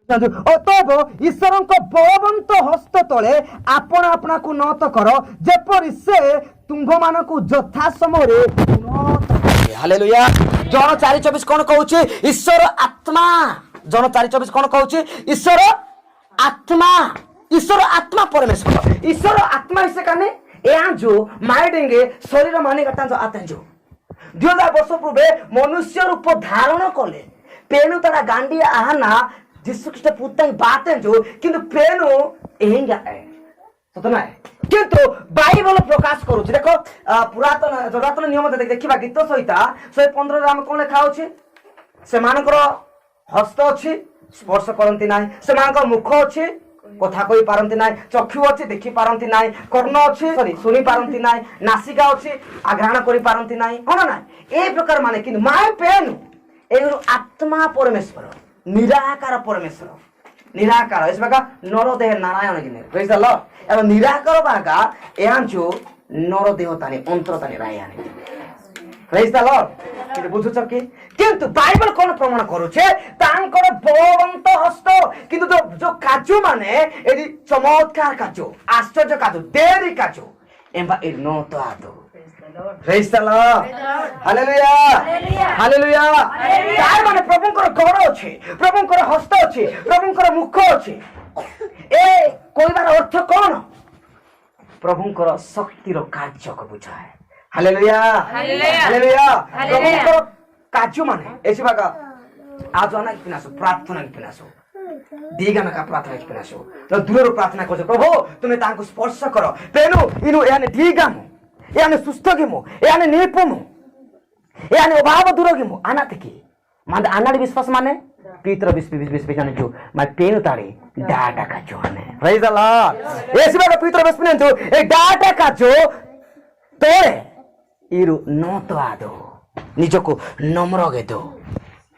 ଅତଏବ ଈଶ୍ୱରଙ୍କ ବଳବନ୍ତ ହସ୍ତ ତଳେ ଆପଣ ଆପଣାକୁ ନତ କର ଯେପରି ସେ ତୁମ୍ଭମାନଙ୍କୁ ଯଥା ସମୟରେ ହାଲେଲୁୟା। ଜଣ 4:24 କଣ କହୁଛି? ଈଶ୍ୱର ଆତ୍ମା। ଜଣ 4:24 କଣ କହୁଛି? ଈଶ୍ୱର आत्मा। ईश्वर आत्मा परमेश्वर ईश्वर आत्मा इसे काने यहाँ जो माइडेंगे शरीर माने करता जो आते जो 2000 वर्ष पूर्वे मनुष्य रूप धारण कले पेनु तारा गांडी आहना जिसु ख्रीष्ट पुतंग बातें जो किंतु पेनु एंगा है सत ना किंतु बाइबल प्रकाश करूची देखो पुरातन नियम देखिबा गीत सहिता 115 रे हम कोन लेखा होची से मानकर हस्त अछि स्पर्श करती ना से मुख अच्छे कथा कही पारती ना चक्षु अच्छे देखी पारती ना कर्ण अच्छे सॉरी शुणी पारती ना नासिका अच्छे आघ्राण कर पारती ना हाँ ना ए प्रकार माने कि माय पेन ए आत्मा परमेश्वर निराकार परमेश्वर निराकार इस बागा नर देह नारायण गिने प्रेज द लॉर्ड एवं निराकार बागा यहाँ जो नर देह तानी अंतर तानी रायानी प्रेज द लॉर्ड कि बुझुछ कि किंतु बाइबल कोन प्रमाण करूछे तांकर बलवंत हस्त किंतु जो काजू माने एदि चमत्कार काजू आश्चर्य काजू देरी काजू एम्बा इ नो तो आदो praise the Lord hallelujah hallelujah तार माने प्रभुंकर गौर अछि प्रभुंकर हस्त अछि प्रभुंकर मुख अछि ए कोइबार अर्थ कोन प्रभुंकर शक्तिर कार्य को बुझाए हालेलुया हालेलुया प्रभुंकर काजू माने ऐसी बागा आज अनेक पिनासो प्रार्थना की पिनासो दीगाना का प्रार्थना की पिनासो तो दूर प्रार्थना करछो प्रभु तुम्हें तांको स्पर्श करो तेनु इनु याने दीगामु याने सुस्थ गिमु याने निपुमु याने अभाव दूर गिमु अनाथ की माने अनाड़ी विश्वास माने पीतर विश्व जाने जो मैं पेनु ताड़ी डाटा काजू माने प्रेज द लॉर्ड ऐसी बागा पीतर विश्व ने जो ए डाटा काजू तोरे इरु नोतो आदो निजको नम्र गेदो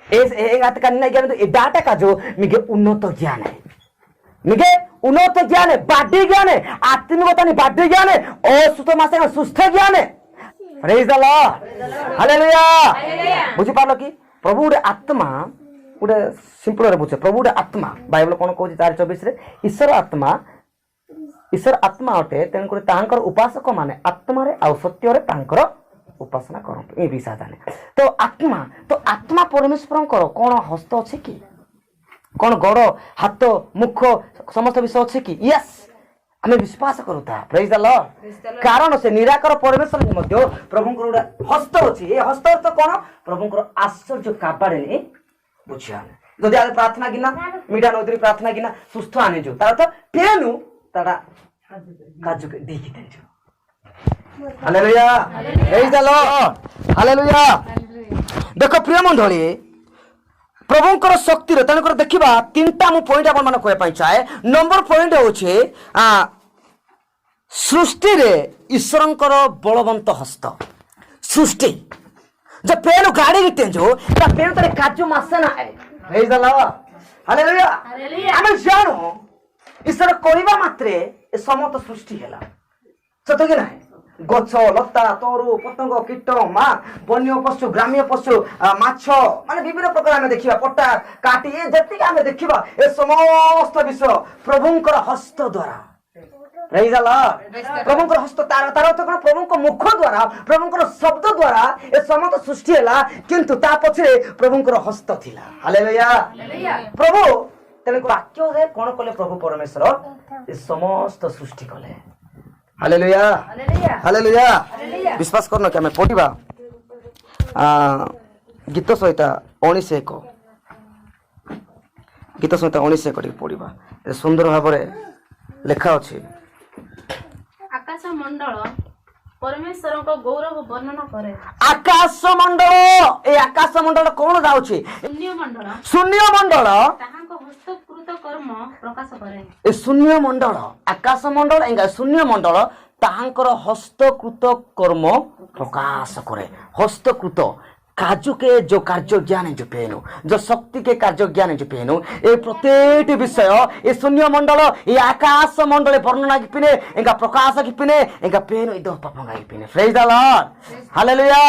ए गात का नहीं ज्ञान तो ए डाटा का जो मिगे उन्नत ज्ञान है मिगे उन्नत ज्ञान है बाड्डी ज्ञान है आत्मिकता नहीं बाड्डी ज्ञान है और सुतो मासे का सुस्थ ज्ञान है प्रेज द लॉर्ड हालेलुया बुझी पालो कि प्रभु रे आत्मा उडे सिंपल रे बुझे प्रभु रे आत्मा बाइबल कोन कहू 4:24 रे ईश्वर आत्मा अटे तेन करे तांकर उपासक माने आत्मा रे आ सत्य रे तांकर उपासना करंतु ए विषय जाने तो आत्मा परमेश्वर कौन हस्त अच्छे कि कौन गड़ हाथ मुख समस्त विषय अच्छे कि यस आम विश्वास करूता प्रेज द लॉर्ड कारण से निराकार परमेश्वर मध्य प्रभुंकर गोटे हस्त अच्छी ए हस्त अर्थ कौन प्रभुंकर आश्चर्य काबाड़े नहीं बुझिया जदि आज प्रार्थना गिना मीठा नदी प्रार्थना गिना सुस्थ आने जो तार अर्थ पेनु तारा काजू के देखी देजो hallelujah praise the Lord hallelujah देखो प्रिय मंडली प्रभुंकर शक्ति रे तनकर देखिबा तीनटा मु पॉइंट आपन मन कहय पाइ चाहे नंबर पॉइंट होछे सृष्टि रे ईश्वरंकर बलवंत हस्त सृष्टि जो पेन गाड़ी गिते जो ता पेन तरे काजू मासे ना है प्रेज द लॉर्ड हालेलुया हम जानो ईश्वर कहिबा मात्रे ए समस्त सृष्टि हैला सत कि नाही गछ लता तरू पतंग कीट माँ वन्य पशु ग्राम्य पशु माछ माने विभिन्न प्रकार आम देखा पट्टा काटी जी आम देखा ए समस्त विषय प्रभुंकर हस्त द्वारा प्रेज द लॉर्ड प्रभुंकर हस्त तार अर्थ कोन प्रभुंकर मुख द्वारा प्रभुंकर शब्द द्वारा ए समस्त सृष्टि हैला किंतु ता पछे प्रभुंकर हस्त थिला हालेलुया प्रभु तेने वाक्य रे कोन कले प्रभु परमेश्वर ए समस्त सृष्टि कले हालेलुया हालेलुया विश्वास करना कि आम पढ़ा गीत सहित 19:1 गीत सहित 19:1 पढ़ा सुंदर भाव लेखा अच्छी आकाश मंडल परमेश्वर को गौरव वर्णन करे आकाश मंडल ए आकाश मंडल कौन जाउछि शून्य मंडल ताहांको हस्तकृत कर्म प्रकाश करे ए शून्य मंडल आकाश मंडल एंगा शून्य मंडल ताहांकर हस्तकृत कर्म प्रकाश करे हस्तकृत काजू के जो कार्य ज्ञान जो पेनु जो शक्ति के कार्य ज्ञान जो पेनु ये प्रत्येक विषय ये शून्य मंडल ये आकाश मंडल वर्णना की पिने इनका प्रकाश की पिने इनका पेनु इदो पपंगा की पिने प्रेज द लॉर्ड हालेलुया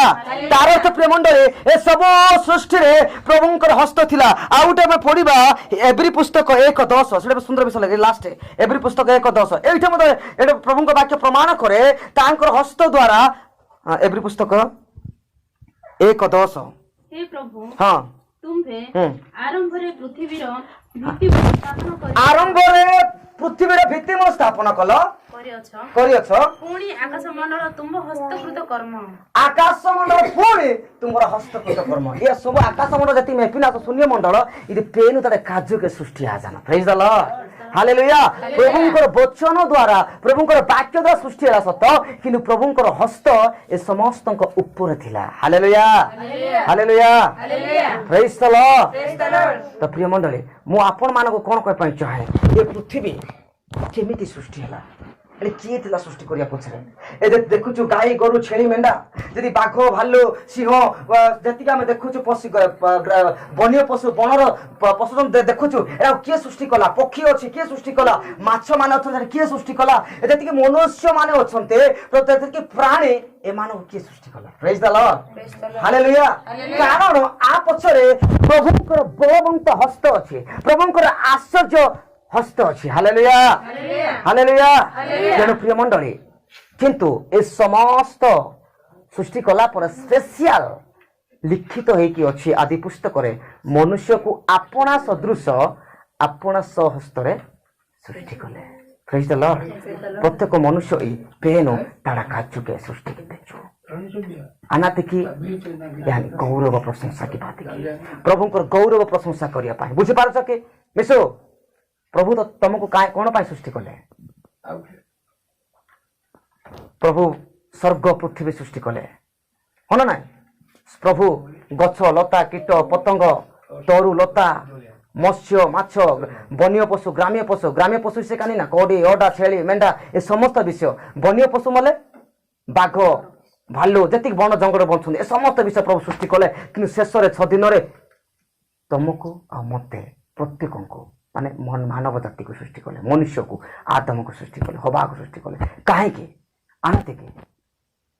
तारो तो प्रेम मंडल ये सब सृष्टि रे प्रभुंकर हस्त थिला आउटे में पढिबा एवरी पुस्तक 1:10 सेटा सुंदर विषय लगे लास्ट एवरी पुस्तक 1:10 एइठे मते एटा प्रभुंकर वाक्य प्रमाण करे तांकर हस्त द्वारा एवरी पुस्तक 1:10 हे प्रभु हाँ तुम्भे आरंभरे पृथ्वीर भित्ति स्थापन करि आरंभरे पृथ्वीर भित्तिमूल स्थापन कल କରିଅଛ ପୁଣି ଆକାଶ ମଣ୍ଡଳ ତୁମ୍ଭ ହସ୍ତକୃତ କର୍ମ आकाश मंडल पुणी तुमर हस्तकृत कर्म ये सब आकाश मंडल जति मेपिना शून्य मंडल ये पेनु तड़े कार्य के सृष्टि आ जाना प्रेज द लॉर्ड हालेलुया प्रभुंकर वचन द्वारा प्रभुंकर वाक्य द्वारा सृष्टि होला सत किंतु प्रभुंकर हस्त ए समस्तक ऊपर थिला hallelujah hallelujah praise the Lord तो प्रिय मंडली मु आपण मानको कोन कह पई चाहे ये पृथ्वी केमिति सृष्टि होला अरे किए थिला सृष्टि करिया पछरे ए देखुछु गाई गोरु छेली मेंढा जदि बाघ भालू सिंह जतिका में देखुछु पशु वन्य पशु बनर पशु देखुछु एरा किए सृष्टि कला पक्षी अछि किए सृष्टि कला माछ माने अछन किए सृष्टि कला जतिके मनुष्य माने अछन्ते प्रत्येक प्राणी ए मानव किए सृष्टि कला प्रेज द लॉर्ड हालेलुया कारण आ पछरे प्रभुकर बलवंत हस्त अछि प्रभुकर आश्चर्य हस्त अच्छी हालेलुया हालेलुया तेणु प्रिय मंडली किंतु ए समस्त सृष्टि कला पर स्पेशल लिखित होइकी अछि आदि पुस्तक रे मनुष्य को आपणा सदृश आपणा सहस्त रे सृष्टि कले प्रेज द लॉर्ड प्रत्येक मनुष्य ई पेनो ताड़ा काचु के सृष्टि के अनाते की यानी गौरव प्रशंसा की बात की प्रभुकर गौरव प्रशंसा करिया पाए बुझि पारछ के मिसो प्रभु तो तुमको कौन पाई सृष्टि कले प्रभु स्वर्ग पृथ्वी सृष्टि कले हाँ ना प्रभु गछ लता कीट पतंग तरु लता मत्स्य माछ वन्य पशु ग्राम्य पशु से कानी ना कौड़ी अडा छेली मेंढा ए समस्त विषय वन्य पशु मले बाघ भालू जति वन जंगल बंचुन ए समस्त विषय प्रभु सृष्टि कले कि शेष 6 दिन तुमको आ मते प्रत्येक को माने मानव जाति को सृष्टि कले मनुष्य को आदम को सृष्टि कले हवा को सृष्टि कले काहे के आनते के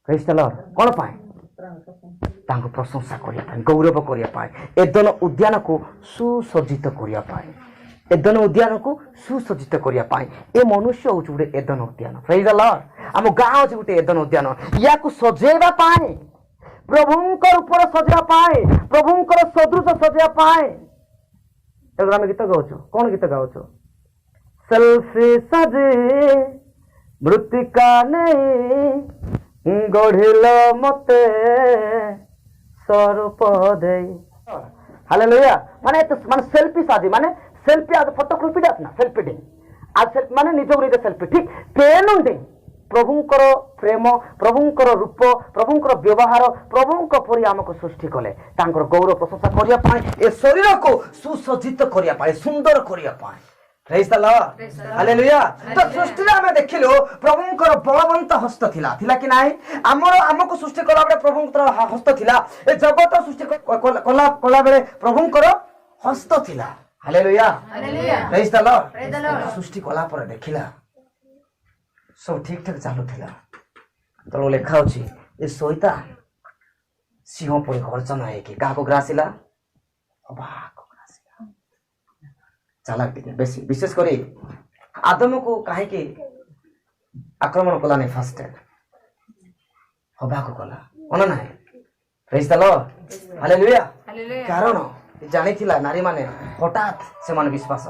प्रेज द लॉर्ड कोन पाए तांको प्रशंसा करिया पाए गौरव करिया पाए एदन उद्यान को सुसज्जित करिया पाए एदन उद्यान को सुसज्जित करिया पाए ए मनुष्य हो जुडे एदन उद्यान प्रेज द लॉर्ड हम गांव जुटे एदन उद्यान या को सजेबा पाए प्रभुंकर ऊपर सजेबा पाए प्रभुंकर सदृश सजेबा पाए आम गीत गाउछ कौन गीत गाउछ सेल्फी सजे मृतिका नहीं गढ़िल मते स्वरूप दे हालेलुया माने माने सेल्फी साजी माने सेल्फी आज फोटोग्राफी ना सेल्फी डे आज सेल्फी माने निज गुरी सेल्फी ठीक पेनुंडे प्रभुंकर प्रेम प्रभुंकर रूप प्रभुंकर व्यवहार प्रभुंक परि आमको सृष्टि कले तांकर गौरव प्रशंसा करिया पाए ए शरीर को सुसज्जित करिया पाए सुंदर करिया पाए प्रेज द लॉर्ड हालेलुया तो सृष्टि रे हमें देखिलो प्रभुंकर बलवंत हस्त थिला कि नाही आमको सृष्टि कला बेले प्रभुंकर हस्त थिला ए जगत सृष्टि कला बेले प्रभुंकर हस्त थिला हालेलुया प्रेज द लॉर्ड सृष्टि कला पर देखिला सब ठीक ठाक चालू थिला तो लेखा होची ए सोईता सिंह पर गर्जन है कि का को ग्रासिला अबाक को ग्रासिला चालाक टिके बेसी विशेष करी आदम को काहे कि आक्रमण कला नहीं फर्स्ट हबा को कला ओना नाही प्रेज द लॉर्ड हालेलुया कारण जानी थिला नारी माने हठात से माने विश्वास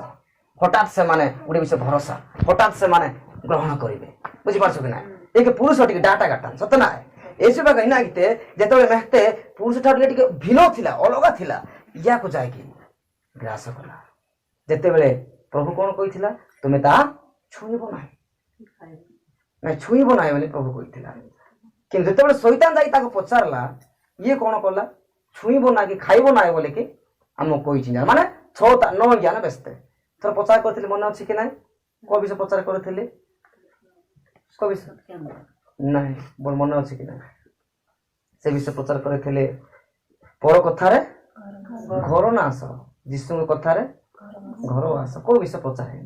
हठात से माने उडे विषय भरोसा हठात से माने ग्रहण करेंगे बुझी पार्छ कि ना एक पुरुष टिके डाटा काटान सत ना एसु बा गइना गीते जेतबे महते पुरुष ठाडले टिके भिनो थिला अलगा थिला या को जाय कि ग्रास कला जेतेबेले प्रभु कोन कहिथिला तुमे ता छुइबो ना छुइबो ना बोली प्रभु कहिथिला कि जेतेबेले शैतान जाई ताको पचारला ये कोन कला छुइबो ना कि खाइबो ना बोले कि हम कोइ चिना माने 9 ज्ञान बेस्ते थर पचार करथिले मन अछि कि नाही को विषय पचार करथिले को विषय नहीं बोल मन अच्छे कि ना से विषय प्रचार करे पर कथारे घर ना आस जीशु कथारे घर आस को विषय पचारे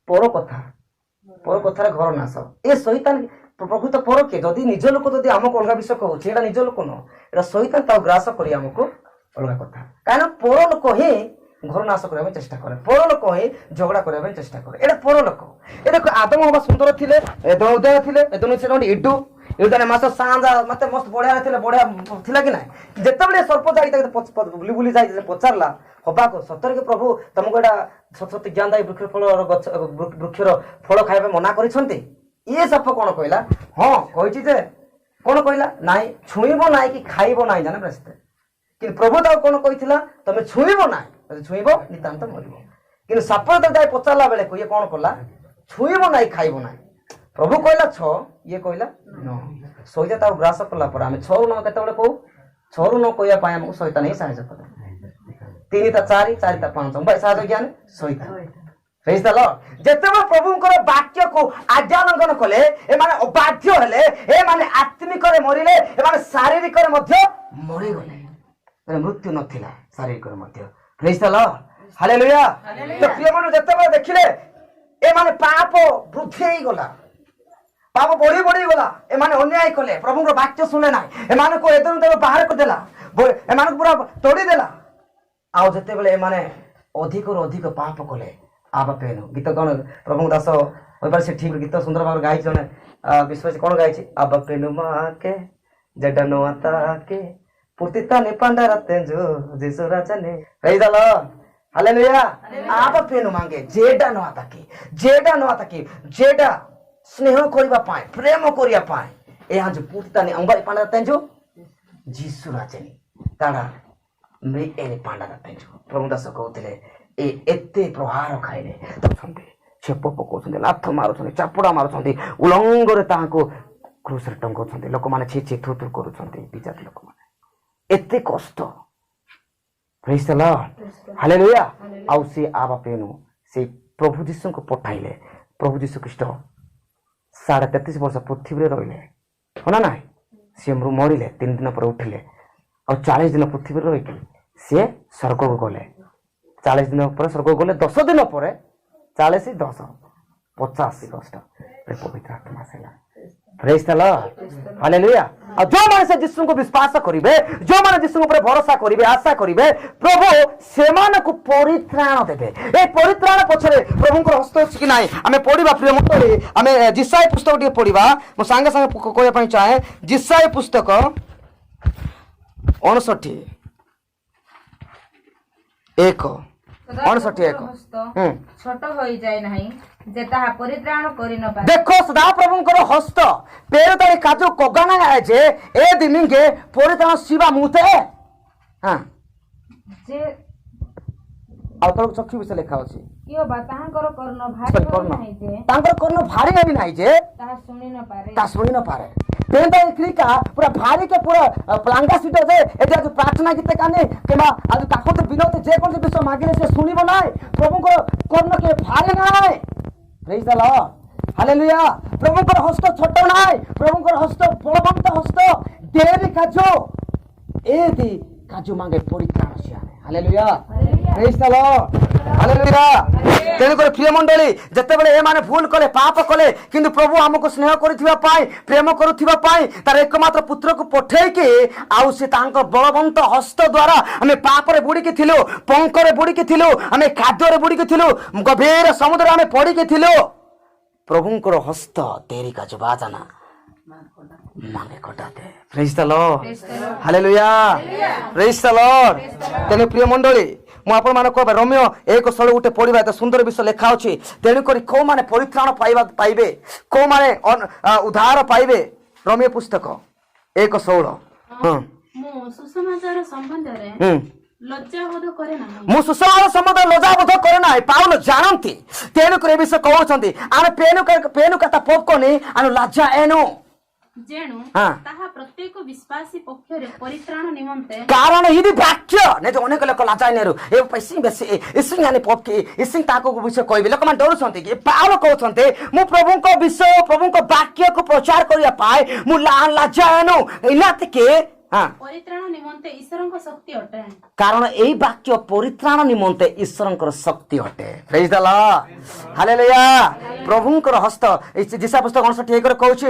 पर कथारे घर ना आस ए शैतान प्रकृत पर किए जदि निज लोक जदि आमको अलग विषय कहे निज लोक नुह एटा शैतान ताऊ ग्रास कर आमको अलग कथा कहीं पर लोक ही घर नाश करने चेष्टा करे पर लोक ही झगड़ा करने चेष्टा करे एटा पर लोक ये देखो आदम हवा सुंदर थे उदय थे इडू इडू मास सांजा मत मस्त बढ़िया बढ़िया थिला कि ना जिते सर्प जाई बुली बुली जाई पचारा हवा को सतर के प्रभु तुमको एटा सत ज्ञान दायी वृक्ष फल वृक्षर फल खाଇବା मना କରିଛନ୍ତି ये सप कौन कहला हाँ कही जे कौन कहला नाई छुईब ना कि खाइब ना जाने ब्रस्ते कि प्रभु ताऊ कौन कही तुम छुईब ना छुईब नितांत मरब कि साप जाए पचारा बेले ये कौन कला छुईब ना खाइब ना प्रभु कहला छ ये कहला न सैता ताऊ ग्रास कला पर आम छू न केत कहू छू न कहवाई आमको शैतान ही साहय करे 3 ता 4 4 ता 5 साहय ज्ञान शैतान जेतेबेले प्रभुंकर वाक्य को आज्ञा लंघन कले एमाने अबाध्य हेले एमाने आत्मिक रे मरिले एमाने शारीरिक रे मध्य मरि गले मृत्यु नथिला शारीरिक रे मध्य प्रेज द लॉर्ड हालेलुया तो प्रिय मन जेतेबेले देखिले एमाने पाप वृद्धि हे गला पाप बढ़ी बढ़ी गला एमाने अन्याय कले प्रभुंकर वाक्य सुने ना एमाने को एदन देव बाहर कर देला एमाने पूरा तोड़ी देला आ जेतेबेले एमाने अधिक रो अधिक पाप कले आबा पेनु गीत कौन प्रभु दास होइबार से ठीक गीत सुंदर भाव गाई जने विश्वास कौन गाई आबा पेनु माके जडा नोता के पुर्तिता ने पांडारा तेंजो जेसु राजने प्रेज द लॉर्ड हालेलुया आबा पेनु मांगे जेडा नोता की जेडा स्नेह करिबा पाए प्रेम करिया पाए एहा जो पुर्तिता ने अंबारी पांडारा तेंजो जेसु राजने ताड़ा मे एने पांडारा तेंजो प्रभु दास कहउतले एते प्रहार खाइले छेप पकाउछन्ति लाथ मारुछन्ति चापुड़ा मारुछन्ति उलंगरे ताहाको क्रूसरे टंगाउछन्ति लोक माने छी छी थुथु करूछन्ति बिजात लोक माने एते कष्ट प्रेज द लॉर्ड हालेलुया आउ से आबा पेनु से प्रभु जीशु को पठाइले प्रभु जीशु ख्रीष्ट 33.5 वर्ष पृथ्वी रे रहिले होना ना से मरिले 3 दिन पर उठिले और 40 दिन पृथ्वी रे रहिके से स्वर्ग को गले 40 दिन पर स्वर्ग गले 10 दिन पर 40 10 85 कष्ट पवित्र आत्मा से प्रेज द लॉर्ड हालेलुया और जो माने से यीशु को विश्वास करिवे जो माने यीशु ऊपर भरोसा करिवे आशा करिवे प्रभु सेमान को परित्राण देबे ए परित्राण पछरे प्रभु को हस्त अछि कि नाही हमें पढिबा प्रिय मंडळी हमें जिसाई पुस्तक डी पढिबा मो संगे संगे कहया पई चाहे जिसाई पुस्तक 59 एक 59 एक छोट होई जाय नाही जे ताहा परित्राण करि न पारे देखो सदा प्रभुंकर हस्त पेर तारी काजो कोगाना है जे ए दिनिंगे परित्राण शिवा मुते हां जे आउतर चक्षु विषय लिखा अछि कियो बा ताहांकर कर्ण भारी नाही जे तांकर कर्ण भारी हेबी नाही जे ताहा सुनि न पारे पेंदा क्रिका पूरा भारी के पूरा प्लांगा सीट जे एटा जो प्रार्थना गीत काने केमा आज ताकत विनोद जे कोन विषय मागिले से सुनिबो नाही प्रभुंकर कर्ण के भारी नाही प्रेज द लॉर्ड हालेलुया प्रभुंकर हस्त छोट नाही प्रभुंकर हस्त बलवंत हस्त देवी काजो एदी काजो मांगे परित्राण सियाने hallelujah praise the Lord hallelujah तेन को प्रिय मंडली जते बेले ए माने भूल कले पाप कले किंतु प्रभु हमको स्नेह करथिबा पाई प्रेम करथिबा पाई तार एकमात्र पुत्र को पठेई के आउ से तांको बलवंत हस्त द्वारा हमें पाप रे बुडी के थिलो पंक रे बुडी के थिलो हमें खाद्य रे बुडी के थिलो गभीर समुद्र हमें पड़ी के थिलो प्रभुंकर हस्त तेरी का जुबाजना मांगे कटाते praise the Lord hallelujah praise the Lord तेने प्रिय मंडली मु आपण मान कहबे रोमियो 1:16 उठे पढिबा एत सुंदर विषय लेखा अछि तेनु करी को माने परित्राण पाइबे को माने उद्धार पाइबे रोमियो पुस्तक 1:16 हां मु सुसमाचार संबंध रे लज्जाबोध करे नाही मु सुसमाचार संबंध लज्जाबोध करे नाही पाउल जानंती तेनु करी विषय कहउछंती आने पेनु कथा पोपकोनी आनु लज्जा एनु जेणु ताहा प्रत्येक विश्वासी पक्षरे परित्राण निमंते कारण इदी वाक्य ने जो अनेक लोक लाजाय नेरु ए पैसी बेसी इसिंग यानी पपके इसिंग ताको विषय कहबे लोक मान डरु छंती कि पावल कहउछंती मु प्रभु को विषय प्रभु को वाक्य को प्रचार करिया पाए मु लाजायनु इनात के हाँ ପରିତ୍ରାଣ ନିମନ୍ତେ ଈଶ୍ୱରଙ୍କ ଶକ୍ତି ଅଟେ। କାରଣ ଏଇ ବାକ୍ୟ ପରିତ୍ରାଣ ନିମନ୍ତେ ଈଶ୍ୱରଙ୍କର ଶକ୍ତି ଅଟେ। ପ୍ରେଜ୍ ଦ ଲର୍ଡ ହାଲେଲୁୟା। ପ୍ରଭୁଙ୍କର ହସ୍ତ ଯିଶା ପୁସ୍ତକ 59 କହୁଛି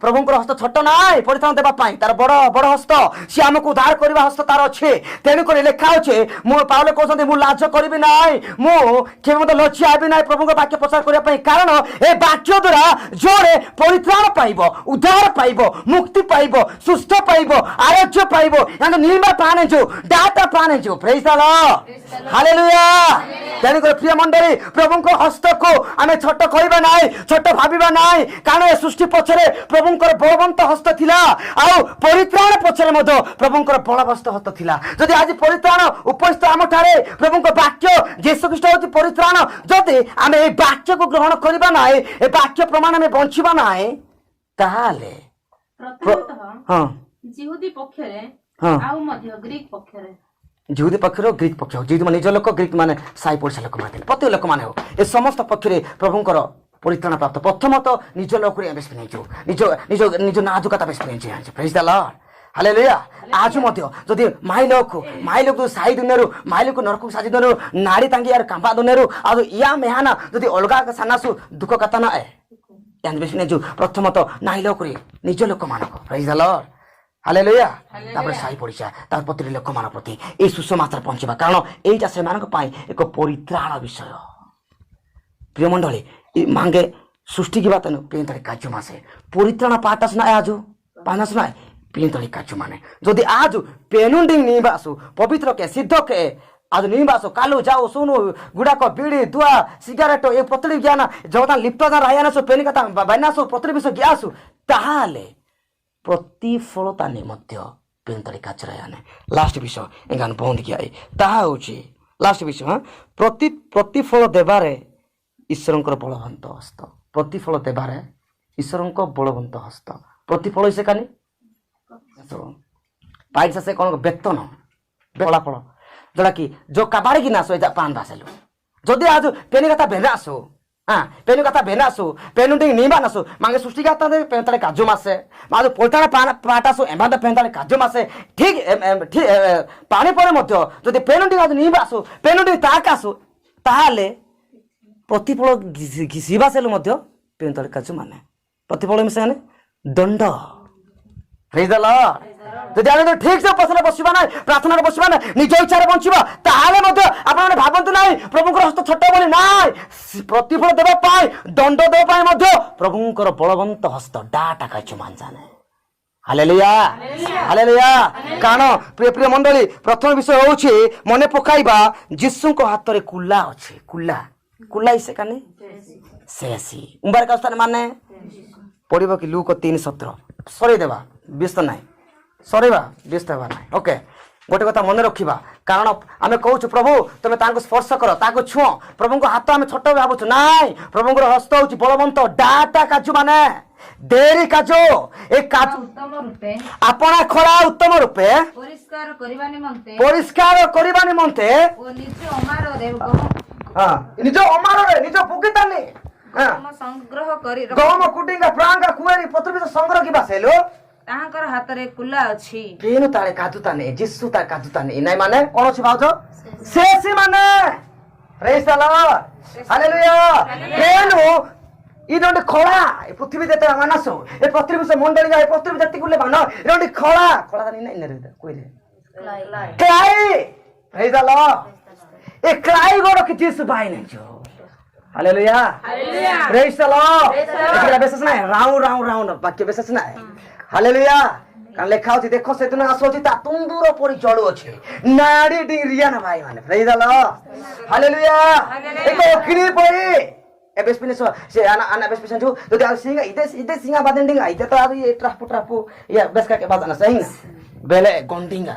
ପ୍ରଭୁଙ୍କର ହସ୍ତ ଛୋଟ ନାହିଁ ପରିତ୍ରାଣ ଦେବା ପାଇଁ, ତାର ବଡ ବଡ ହସ୍ତ, ସିଏ ଆମକୁ ଉଦ୍ଧାର କରିବା ହସ୍ତ ତାର ଅଛି। ତେଣୁକରି ଲେଖା ଅଛି, ମୁଁ ପାଉଲ କହୁଛନ୍ତି ମୁଁ ଲାଜ କରିବି ନାହିଁ, ମୁଁ କେବେ ମଧ୍ୟ ଲଜ୍ଜା ହେବି ନାହିଁ ପ୍ରଭୁଙ୍କ ବାକ୍ୟ ପ୍ରଚାର କରିବା ପାଇଁ। କାରଣ ଏ ବାକ୍ୟ ଦ୍ୱାରା ଜଣେ ପରିତ୍ରାଣ ପାଇବ, ଉଦ୍ଧାର ପାଇବ, ମୁକ୍ତି ପାଇବ, ସୁସ୍ଥ ପାଇବ, ଆରୋଗ୍ୟ ପାଇବ, ନିର୍ମା ପାଣିଛୁ ଡାଟା ପାଣିଛୁ। ପ୍ରେଜ୍ ଦ ଲର୍ଡ ହାଲେଲୁୟା। ତେଣୁକରି ପ୍ରିୟ ମଣ୍ଡଳୀ, ପ୍ରଭୁଙ୍କ ହସ୍ତକୁ ଆମେ ଛୋଟ କହିବା ନାହିଁ, ଛୋଟ ଭାବିବା ନାହିଁ। କାରଣ ଏ ସୃଷ୍ଟି ପଛରେ ପ୍ରଭୁଙ୍କର ବଳବନ୍ତ ହସ୍ତ ଥିଲା, ଆଉ ପରିତ୍ରାଣ ପଛରେ ମଧ୍ୟ ପ୍ରଭୁଙ୍କର ବଳବନ୍ତ ହସ୍ତ ଥିଲା। ଯଦି ଆଜି ପରିତ୍ରାଣ ଉପସ୍ଥିତ ଆମଠାରେ ପ୍ରଭୁଙ୍କ ବାକ୍ୟ ଯୀଶୁ ଖ୍ରୀଷ୍ଟ ହେଉଛି ପରିତ୍ରାଣ, ଯଦି ଆମେ এই ବାକ୍ୟକୁ ଗ୍ରହଣ କରିବା ନାହିଁ, ଏ ବାକ୍ୟ ପ୍ରମାଣ ଆମେ ବଞ୍ଚିବା ନାହିଁ, ତାହେଲେ ପ୍ରଥମତଃ ହଁ ଜିହୁଦୀ ପକ୍ଷରେ ହଁ ଆଉ ମଧ୍ୟ ଗ୍ରୀକ୍ ପକ୍ଷରେ ଜିହୁଦୀ ପକ୍ଷରୁ ଗ୍ରୀକ୍ ପକ୍ଷ, ଜିହୁଦୀ ମାନେ ନିଜ ଲୋକ, ଗ୍ରୀକ୍ ମାନେ ସାଇ ପଡ଼ିଶା ଲୋକମାନେ, ପ୍ରତି ଲୋକମାନେ ହଉ, ଏ ସମସ୍ତ ପକ୍ଷରେ ପ୍ରଭୁଙ୍କର ପରିତ୍ରାଣ ପ୍ରାପ୍ତ। ପ୍ରଥମତଃ ନିଜ ଲୋକରେ ବେଶୀ ନେଇଛୁ, ନିଜ ନିଜ ନିଜ ନାଜୁକତା ବେଶୀ ନେଇଛି। ପ୍ରେଜ୍ ଦ ଲର୍ଡ ହାଲେଲୁୟା। ଆଜି ମଧ୍ୟ ଯଦି ମାଇଲୋକୁ ସାଇ ଦୁନିଆରୁ ମାଇଲୋକୁ ନରକକୁ ସାଜି ଦୁନିଆରୁ ନାରୀ ତାଙ୍କି ୟାର କାମ୍ପା ଦୁନିଆରୁ ଆଉ ୟା ମେହାନା ଯଦି ଅଲଗା ସାନାସୁ ଦୁଃଖ କଥା ନା ବେଶୀ ନେଇଛୁ। ପ୍ରଥମତଃ ନାଇଁ ଲୋକରେ ନିଜ ଲୋକମାନଙ୍କ ପ୍ରେଜ୍ ଦ ଲର୍ଡ ହାଲେଲୁୟା। ତାପରେ ସାଇ ପଡ଼ିଶା, ତାର ପ୍ରତି ଲୋକମାନଙ୍କ ପ୍ରତି এই ସୁସମାଚାର ପହଞ୍ଚିବା, କାରଣ এইটা ସେମାନଙ୍କ ପାଇଁ ଏକ ପରିତ୍ରାଣ ବିଷୟ। ପ୍ରିୟ ମଣ୍ଡଳୀ, ମାଙ୍ଗେ ସୃଷ୍ଟି କିବା ତେଣୁ পেঁতালি কার্য মাসে পরিত্রাণ পাটাস না আজু পানাস না পেঁতালি কার্য মানে যদি আজু পেনুন্ডিং নিবাসু পবিত্রকে সিদ্ধকে আজ নিবাসু কালু যাও শুনু গুড়াক বিড়ি দুয়া সিগারেট এ প্রতিটি জ্ঞান যখন লিপ্তদান রায়ানাসু পেনিকাতা বাইনাসু প্রতিটি বিষয় গিয়াসু তাহলে ପ୍ରତିଫଳତା ନିମନ୍ତେ পেঁতালি কার্য রায়ানে লাস্ট বিষয় এখানে বন্ধ গিয়া তাহা হচ্ছে লাস্ট বিষয়। হ্যাঁ ପ୍ରତିଫଳ ଦେବାରେ ଈଶ୍ୱରଙ୍କର ବଳବନ୍ତ ହସ୍ତ, ପ୍ରତିଫଳ ଦେବାରେ ଈଶ୍ୱରଙ୍କ ବଳବନ୍ତ ହସ୍ତ। ପ୍ରତିଫଳ ସେ କାନି ପାଇସା ସେ କ'ଣ ବେତନ ଫଳାଫଳ ଯୋଉଟାକି ଯୋଉ କାବାଡ଼ିକି ନାଶ ପାନ୍ ବାସେଲୁ ଯଦି ଆଜ ପେନି କଥା ବେନା ଆସୁ পেনু কথা বেনাসু পেনু টিং নিবানাসু মাঙ্গে সৃষ্টি গাতা পেন্তালে কাজু মাসে মাঝে পলতানা পাটাসু এমাদা পেন্তালে কাজু মাসে ঠিক ঠিক পানি পরে মধ্য যদি পেনু টিং আজ নিবাসু পেনু টিং তাকাসু তাহলে ପ୍ରତିଫଳ ଘିସିବା ସେଲୁ ମଧ୍ୟ পেন্তালে কাজু মানে ପ୍ରତିଫଳ ମିଶେ ଦଣ୍ଡ। ପ୍ରେଜ୍ ଦ ଲର୍ଡ। ଯଦି ଆମେ ଠିକ ସେ ପଛରେ ବସିବା ନାହିଁ, ପ୍ରାର୍ଥନାରେ ବସିବା ନାହିଁ, ନିଜ ଇଚ୍ଛାରେ ବଞ୍ଚିବା, ତାହେଲେ ମଧ୍ୟ ଆପଣମାନେ ଭାବନ୍ତୁ ନାହିଁ ପ୍ରଭୁଙ୍କର ହସ୍ତ ଛୋଟ ବୋଲି ନାହିଁ। ପ୍ରତିଫଳ ଦେବା ପାଇଁ, ଦଣ୍ଡ ଦେବା ପାଇଁ ମଧ୍ୟ ପ୍ରଭୁଙ୍କର ବଳବନ୍ତ ହସ୍ତ ଡାଟା କାଚୁ ମାନଜାନେ। Hallelujah hallelujah. କାରଣ ପ୍ରିୟ ପ୍ରିୟ ମଣ୍ଡଳୀ, ପ୍ରଥମ ବିଷୟ ହେଉଛି ମନେ ପକାଇବା ଯୀଶୁଙ୍କ ହାତରେ କୁଲା ଅଛି। କୁଲା କୁଲା ଇସେ କାନି ସେସି ଉମ୍ବାର କାସ୍ତାନ ମାନେ ପଡ଼ିବ କି ଲୁକ 3:17 ସରେଇ ଦେବା ବ୍ୟସ୍ତ ନାହିଁ, ସରେଇବା ବ୍ୟସ୍ତ ହେବା ନାହିଁ। ଓକେ, ଗୋଟେ କଥା ମନେ ରଖିବା, କାରଣ ଆମେ କହୁଛୁ ପ୍ରଭୁ ତମେ ତାଙ୍କୁ ସ୍ପର୍ଶ କର, ତାଙ୍କୁ ଛୁଅଁ। ପ୍ରଭୁଙ୍କ ହାତ ଆମେ ଛୋଟ ଭାବୁଛୁ, ନାଇଁ ପ୍ରଭୁଙ୍କର ହସ୍ତ ହେଉଛି ବଳବନ୍ତ ଡାଟା କାଜୁ ମାନେ ଦେରି କାଜୁ ଏ କାଜୁ ଆପଣା ଖଳା ଉତ୍ତମ ରୂପେ ପରିଷ୍କାର କରିବା ନିମନ୍ତେ ନିଜ ଅମାରରେ ନିଜ ବୁଗିତାନି ସଂଗ୍ରହ କରି ଗହମ କୁଟିଙ୍ଗା ପ୍ରାଙ୍ଗା କୁଏରି ପତ୍ର ସଂଗ୍ରହ କିବା ସେଲୁ ତାହାଙ୍କର ହାତରେ କୁଲା ଅଛି। କେନୁ ତାଳେ କାଦୁତାନି ଯିଶୁ ତା କାଦୁତାନି ନାଇଁ ମାନେ କଣ ଅଛି ଭାଉଜ ସେସି ମାନେ ପ୍ରେଜ୍ ଦ ଲର୍ଡ ହାଲେଲୁୟା। କେନୁ ଇଦଣ୍ଡ ଖଳା ଏ ପୃଥିବୀ ଯେତେ ମାନସ ଏ ପୃଥିବୀ ସେ ମଣ୍ଡଳୀ ଏ ପୃଥିବୀ ଯେତେ ଗୁଲେ ମାନ ଇଦଣ୍ଡ ଖଳା ଖଳା ନି ନାଇଁ ନେ କইଲେ କ୍ଲାଇ ପ୍ରେଜ୍ ଦ ଲର୍ଡ ଏ କ୍ଲାଇ ଗୋଡ଼ କି ଯିଶୁ ଭାଇ নাই જો ହାଲେଲୁୟା ପ୍ରେଜ୍ ଦ ଲର୍ଡ ଏଟା ବିଶେଷ ନାହିଁ ରାଉଣ୍ଡ ବାକ୍ୟ ବିଶେଷ ନାହିଁ। ହାଲେଲୁୟା। କାରଣ ଲେଖା ଅଛି ଦେଖ ସେଦିନ ଆସୁଛି ତା ତୁଣ୍ଡୁର ପରି ଜଳୁଅଛି ନାଡି ଡିରିଆ ନା ଭାଇ ମାନେ ପ୍ରେଜ୍ ଦ ଲର୍ଡ ହାଲେଲୁୟା। ଏକ ଅଗ୍ନି ପରି ଏବେ ସ୍ପିନିସ ସେ ଆନା ବେସ୍ପିସନ୍ ଛୁ ଯଦି ଆଉ ସିଙ୍ଗା ଇଦେ ସିଙ୍ଗା ବାଦେଣ୍ଡିଙ୍ଗା ଇଦେ ତ ଆଉ ଏ ଟ୍ରାପୁ ୟା ବେସ୍କା କେ ବାଦନା ସହିଂ ବେଲେ গন্ডিঙ্গা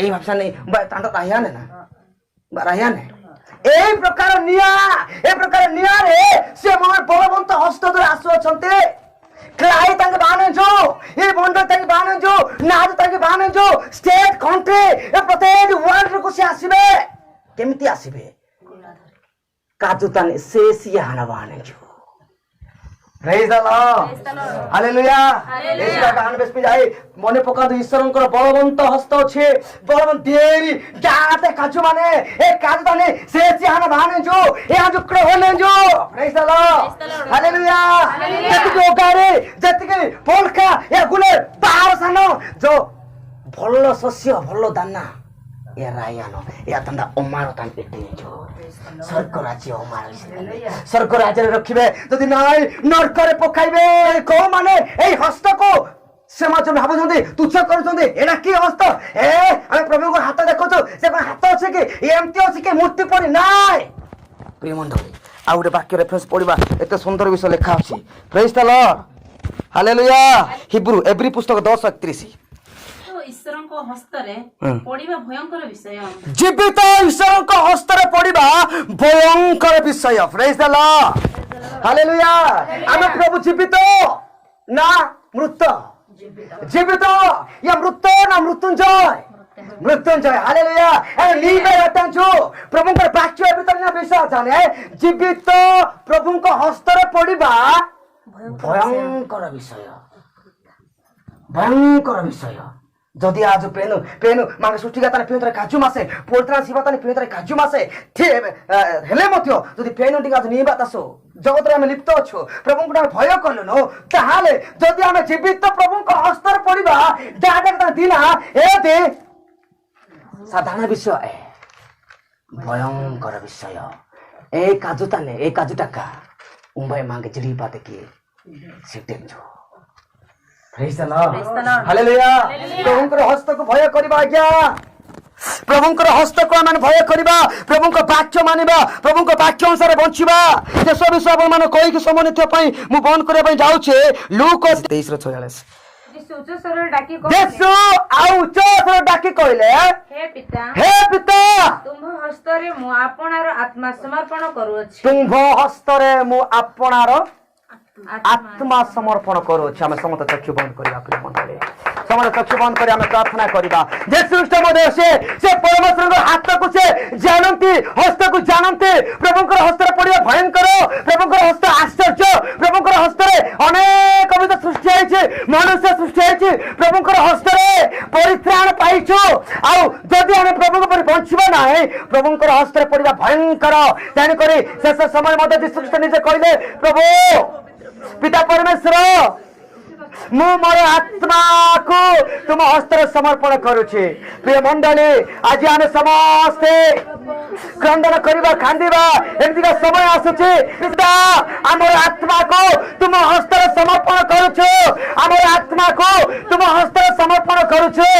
এই ভাবসা নেই তান্ড রাহিয়া নে না রাহিয়া নে এই প্রকার নিয়ারে সে মহান বলবন্ত হস্ত ধরে আসু অছন্তে ক্লাই তাকে বানাইছো এই বন্ধ তাকে বানাইছো নাজ তাকে বানাইছো স্টেট কন্ট্রি এ প্রত্যেক ওয়ার্ল্ড রে কোসে আসিবে কেমিতি আসিবে কাজু তানে সে সিয়া হানা বানাইছো Praise the Lord. Hallelujah. ଏଇଟା ଗାନ ବେଶ ପି ଯାଇ ମନେ ପକାନ୍ତୁ ଈଶ୍ୱରଙ୍କର ବଳବନ୍ତ ହସ୍ତ ଅଛି ବଳବନ୍ତ ଦେରି ଯାତେ କାଜୁ ମାନେ ଏ କାଜୁ ତାନେ ସେ ଚାହନା ଭାନେ जो ଏ ଆଜୁକ୍ର ହୋନେ जो Praise the Lord. Hallelujah. ଯେତିକି ଓଗାରେ ଯେତିକି ପଲକା ଏ ଗୁଲେ ତାର ସାନ जो ଭଲ ଶସ୍ୟ ଭଲ ଦାନା ଏ ରାୟାନ ଏ ତନ୍ଦା ଅମାର ତାନ ପେଟେ जो स्वर्ग राज्य अमार स्वर्ग राज्य रखिबे जदि नाइ नरकरे पकाइबे को माने एई हस्त को से मात्र भाबुछन्ते तुच्छ करूछन्ते एना की हस्त ए हम प्रभु को हाथ देखोछु से कोन हाथ अछि कि एमती अछि कि मूर्ति पड़ी नाइ प्रिय मंडली आ उडे वाक्य रेफरेंस पढिबा एते सुंदर विषय लेखा अछि praise the Lord hallelujah Hebrew every पुस्तक 10:31 ଈଶ୍ୱରଙ୍କ ହସ୍ତରେ ପଡିବା ଭୟଙ୍କର ବିଷୟ जीवित ईश्वरଙ୍କ ହସ୍ତରେ ପଡିବା ଭୟଙ୍କର ବିଷୟ ପ୍ରେଜ ଦ ଲର୍ଡ ହାଲେଲୁୟା ଆମେ ପ୍ରଭୁ ଜୀବିତ ନା ମୃତ ଜୀବିତ या मृत ना मृत्युंजय मृत्युंजय हालेलुया ए लीबे रतांचो प्रभुଙ୍କ वाक्य ଭିତରେ ନା ବିଷୟ ଜାନେ ଜୀବିତ ପ୍ରଭୁଙ୍କ ହସ୍ତରେ ପଡିବା ଭୟଙ୍କର ବିଷୟ जदि आज पेनु पेनु मागे सुटिगा ताने पेनुरे काजु मासे पोलत्रा सिबा ताने पेनुरे काजु मासे हेले मथ्यो जदि पेनु टिका आज निबा तासो जगत रे हम लिप्त अछु प्रभु को भय करलो न ताहाले जदि हम जीवित प्रभु को हस्तर पड़िबा डाडक ता दिना एते साधारण विषय ए भयंकर विषय ए काजु ताने ए काजु टाका उम्बय मागे चिड़ी पाते की सिटेन जो Praise the Lord. Hallelujah. प्रभुଙ୍କର हस्तକୁ ଭୟ କରିବା ଆଜ୍ଞା ପ୍ରଭୁଙ୍କର ହସ୍ତକୁ ଆମେ ଭୟ କରିବା ପ୍ରଭୁଙ୍କ ବାକ୍ୟ ମାନିବା ପ୍ରଭୁଙ୍କ ବାକ୍ୟ ଅନୁସାରେ ବଞ୍ଚିବା ଦେଶ ବିଷୟ ଆପଣମାନେ କହିକି ସମନ୍ୱିତ ପାଇଁ ମୁଁ ବନ୍ଦ କରିବା ପାଇଁ ଯାଉଛି ଲୁକ 23:46 ଯୀଶୁ ଉଚ୍ଚ ସ୍ୱରରେ ଡାକି ଯୀଶୁ ଆଉ ଉଚ୍ଚ ସ୍ୱରରେ ଡାକି କହିଲେ ହେ ପିତା ତୁମ୍ଭ ହସ୍ତରେ ମୁଁ ଆପଣାର ଆତ୍ମା ସମର୍ପଣ କରୁଅଛି ତୁମ୍ଭ ହସ୍ତରେ ମୁଁ ଆପଣାର आत्मा समर्पण करूँ आम समस्त चक्षु बंद करवा प्रिय मंडली समस्त चक्षु बंद कर प्रार्थना करवा जे सृष्ट से परमेश्वर हाथ को से जानती हस्त को जानते प्रभु हस्त पड़ा भयंकर प्रभु हस्त आश्चर्य प्रभु हस्त अनेक विध सृष्टि मनुष्य सृष्टि प्रभु हस्त परित्राण पाइछु आदि आम प्रभु बंचवा ना प्रभु हस्त पड़ा भयंकर तेणुक शेष समय सृष्टि निजे कहले प्रभु पिता परमेश्वर मु मोर आत्मा को तुम हस्तर समर्पण करुछि प्रिय मंडली आज आम समस्ते क्रंदन करवा खांदिबा एमती का समय आसुछि पिता आमर आत्मा को तुम हस्तर समर्पण करुछु आमर आत्मा को तुम हस्तर समर्पण करुछु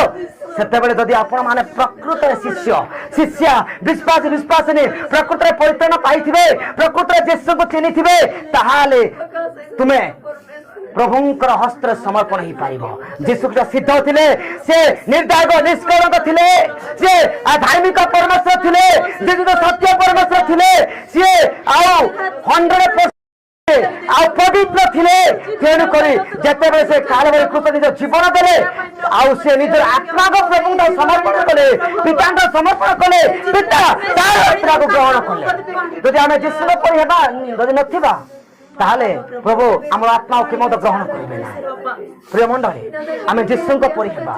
सेतेबेले जदि आपण माने प्रकृत शिष्य शिष्या विश्वास विश्वासनी प्रकृत परित्राण पाइथिबे प्रकृत यीशु को चिन्हिथिबे ताहाले तुम्हें प्रभुंकर हस्त समर्पण ही पाइब जीशु सिद्ध थिले से निर्दाग निष्कलंक थिले से धार्मिक परमेश्वर थिले जीशु सत्य परमेश्वर थिले से 100% पवित्र थिले तेणुक जिते से कालवरी कृत निज जीवन देले से निजर आत्मा को प्रभु समर्पण कले पिता समर्पण कले पिता तार आत्मा को ग्रहण कले जदि आम जीशु पढ़ा जदि नथिबा ताहले प्रभु आम आत्मा के मत ग्रहण करेंगे ना प्रिय मंडली आम जीशु को पढ़ा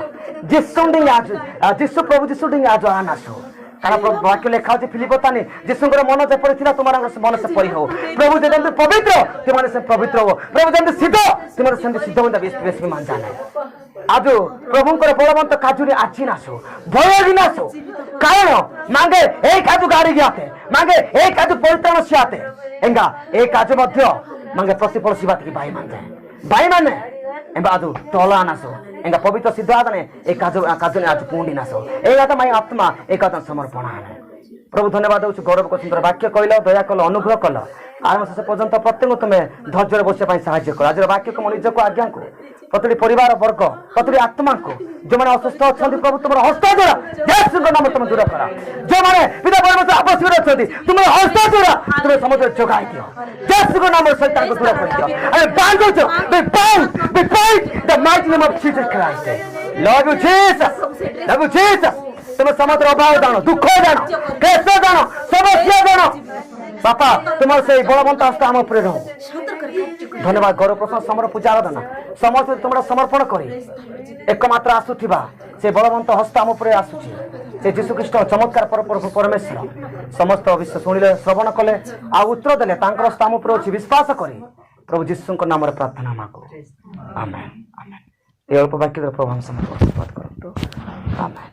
जीशु प्रभु जीशु आज आनासु कारण वाक्य लेखा होती फिलिपतानी जीशुଙ୍କର मन ଯେପରି ଥିଲା ତୁମର मन से परि हो प्रभु जेमति पवित्र तुमने से पवित्र हो प्रभु जेमति सिद्ध तुमने सेमति सिद्ध होता बेस मान जाने आज प्रभुଙ୍କର बलवंत काजुरी आछि नासो भय विनाशो कारण मांगे ए काजु गाड़ी गयाते मांगे ए काजु परित्राण सियाते एंगा ए काजु मध्य मांगे प्रतिफल सिबात की भाई माने एंगा आज तोला नासो एंगा पवित्र सिद्ध आदने एक काजु आज पुंडी नासो एगा तो माई आत्मा एक समर्पण आने प्रभु धन्यवाद दउछु गौरव को सुंदर वाक्य कहल दया कल अनुग्रह कल आरंभ शेष पर्यंत प्रत्येक तुम्हें धैर्य बसिया साहाय्य कर आज वाक्य को निज को आज्ञा को प्रतिटी परिवार वर्ग प्रतिटी आत्मा को जो मैंने असुस्थ अच्छा प्रभु तुम हस्त द्वारा यीशु नाम तुम दूर कर जो मैंने पिता परमेश्वर आवश्यक अच्छा तुम हस्त द्वारा तुम समुद्र जगाई दियो यीशु नाम शैतान को दूर कर दियो अरे बांधो be fight the mighty name of Jesus Christ love you Jesus तुम समुद्र अभाव जानो दुख जानो क्लेश जानो समस्या जानो बापा तुम्हारे से बलवंत हस्त आम ऊपर रहो धन्यवाद गौरव प्रसन्न समर पूजा आराधना समस्त तुम समर्पण कर एकमात्र आसुथिबा से बलवंत हस्त आम उपर आसुची से जीशुख्रीष्ट चमत्कार परमेश्वर समस्त विश्व शुणिले श्रवण कले आ उत्तर देले तांकर हस्त आम उपर अछि विश्वास करे प्रभु जीशु नाम प्रार्थना मागो आमेन आमेन ये अल्प वाक्य प्रभु हम समर्पण करंतु आमेन।